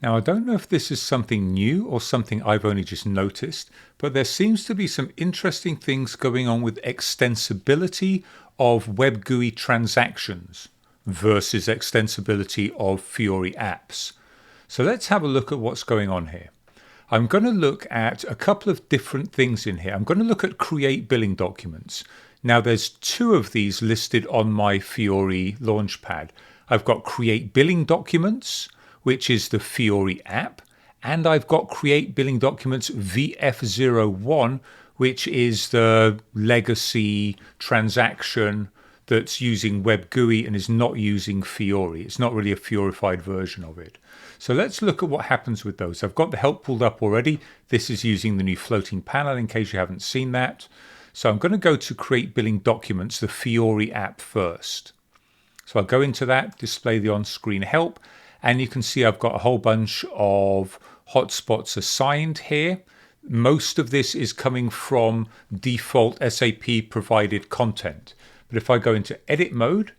Now, I don't know if this is something new or something I've only just noticed, but there seems to be some interesting things going on with extensibility of WebGUI transactions versus extensibility of Fiori apps. So let's have a look at what's going on here. I'm going to look at a couple of different things in here. I'm going to look at create billing documents. Now, there's two of these listed on my Fiori Launchpad. I've got create billing documents, which is the Fiori app, and I've got create billing documents VF01, which is the legacy transaction that's using WebGUI and is not using Fiori. It's not really a Fiorified version of it. So let's look at what happens with those. I've got the help pulled up already. This is using the new floating panel in case you haven't seen that. So I'm going to go to create billing documents, the Fiori app first. So I'll go into that, display the on-screen help, and you can see I've got a whole bunch of hotspots assigned here. Most of this is coming from default SAP provided content. But if I go into edit mode,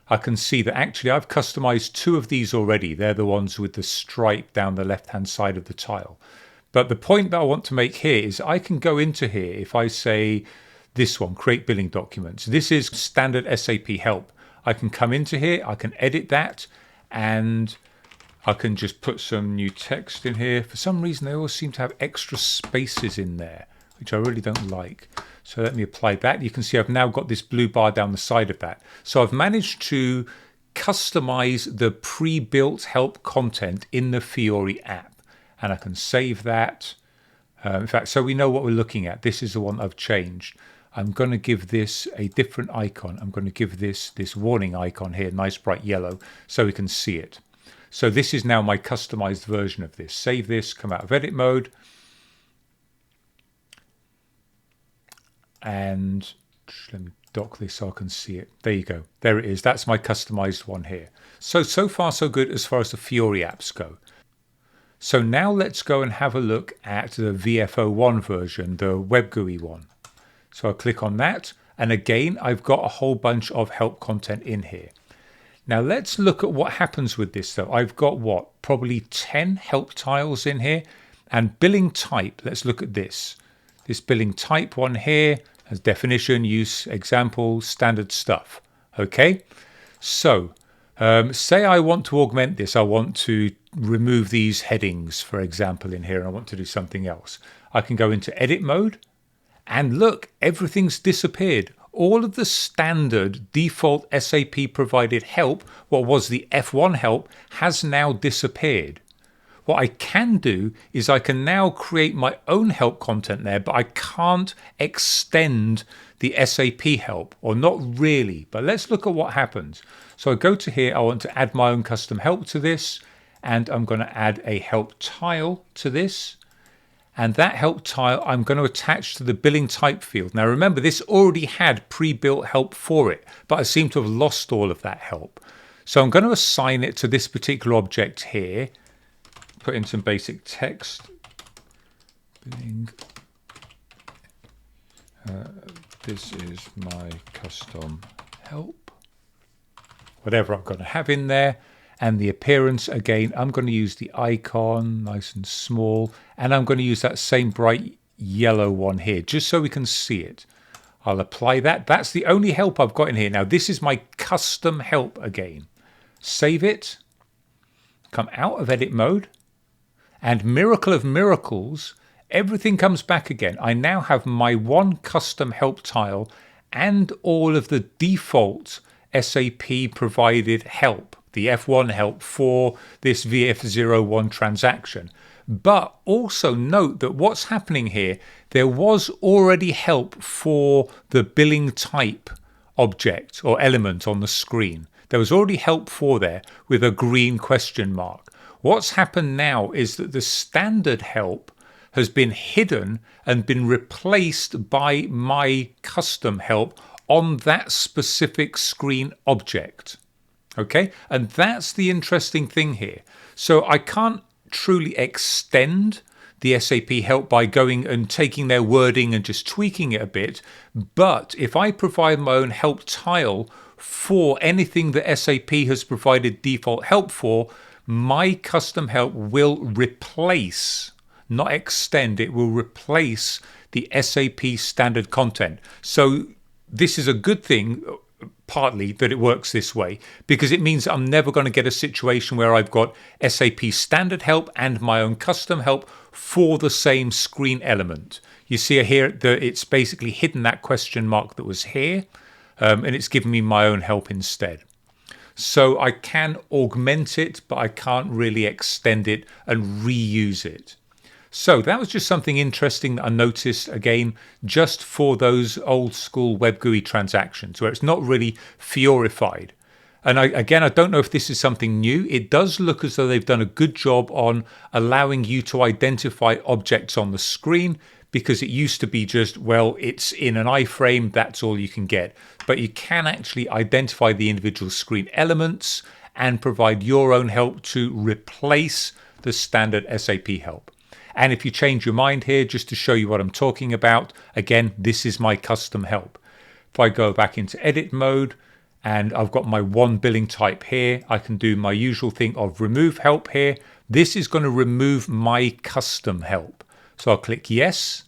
I can see that actually I've customized two of these already. They're the ones with the stripe down the left-hand side of the tile. But the point that I want to make here is I can go into here. If I say this one, create billing documents, this is standard SAP help. I can come into here, I can edit that, and I can just put some new text in here. For some reason, they always seem to have extra spaces in there, which I really don't like. So let me apply that. You can see I've now got this blue bar down the side of that. So I've managed to customize the pre-built help content in the Fiori app. And I can save that. In fact, so we know what we're looking at. This is the one I've changed. I'm going to give this a different icon. I'm going to give this warning icon here, nice bright yellow, so we can see it. So this is now my customized version of this. Save this, come out of edit mode. And let me dock this so I can see it. There you go. There it is. That's my customized one here. So far so good as far as the Fiori apps go. So now let's go and have a look at the VF01 version, the WebGUI one. So I'll click on that. And again, I've got a whole bunch of help content in here. Now let's look at what happens with this though. I've got what? Probably 10 help tiles in here. And billing type, let's look at this. This billing type one here has definition, use, example, standard stuff. Okay, so say I want to augment this. I want to remove these headings, for example, in here, and I want to do something else. I can go into edit mode, and look, everything's disappeared. All of the standard default SAP provided help, what was the F1 help, has now disappeared. What I can do is I can now create my own help content there, but I can't extend the SAP help, or not really. But let's look at what happens. So I go to here, I want to add my own custom help to this, and I'm going to add a help tile to this. And that help tile I'm going to attach to the billing type field. Now remember, this already had pre-built help for it, but I seem to have lost all of that help. So I'm going to assign it to this particular object here. Put in some basic text. This is my custom help. Whatever I'm going to have in there. And the appearance, again, I'm going to use the icon, nice and small. And I'm going to use that same bright yellow one here, just so we can see it. I'll apply that. That's the only help I've got in here. Now, this is my custom help again. Save it. Come out of edit mode. And miracle of miracles, everything comes back again. I now have my one custom help tile and all of the default SAP provided help, the F1 help for this VF01 transaction. But also note that what's happening here, there was already help for the billing type object or element on the screen. There was already help for there with a green question mark. What's happened now is that the standard help has been hidden and been replaced by my custom help on that specific screen object. Okay, and that's the interesting thing here. So I can't truly extend the SAP help by going and taking their wording and just tweaking it a bit. But if I provide my own help tile for anything that SAP has provided default help for, My custom help will replace, not extend, it will replace the SAP standard content. So this is a good thing, partly, that it works this way, because it means I'm never going to get a situation where I've got SAP standard help and my own custom help for the same screen element. You see here that it's basically hidden that question mark that was here, and it's given me my own help instead. So I can augment it, but I can't really extend it and reuse it. So that was just something interesting that I noticed, again, just for those old school WebGUI transactions where it's not really Fiorified. And I don't know if this is something new. It does look as though they've done a good job on allowing you to identify objects on the screen, because it used to be just, well, it's in an iframe, that's all you can get. But you can actually identify the individual screen elements and provide your own help to replace the standard SAP help. And if you change your mind here, just to show you what I'm talking about, again, this is my custom help. If I go back into edit mode and I've got my one billing type here, I can do my usual thing of remove help here. This is going to remove my custom help. So I'll click yes,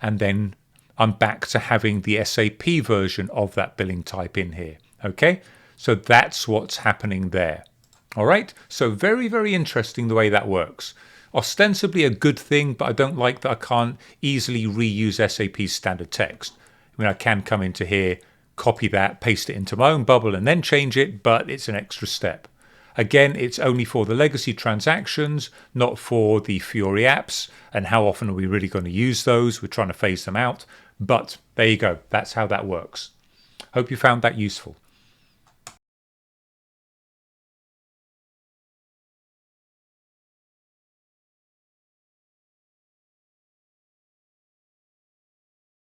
and then I'm back to having the SAP version of that billing type in here. Okay, so that's what's happening there. All right, so very, very interesting the way that works. Ostensibly a good thing, but I don't like that I can't easily reuse SAP standard text. I mean, I can come into here, copy that, paste it into my own bubble and then change it, but it's an extra step. Again, it's only for the legacy transactions, not for the Fiori apps. And how often are we really going to use those? We're trying to phase them out. But there you go. That's how that works. Hope you found that useful.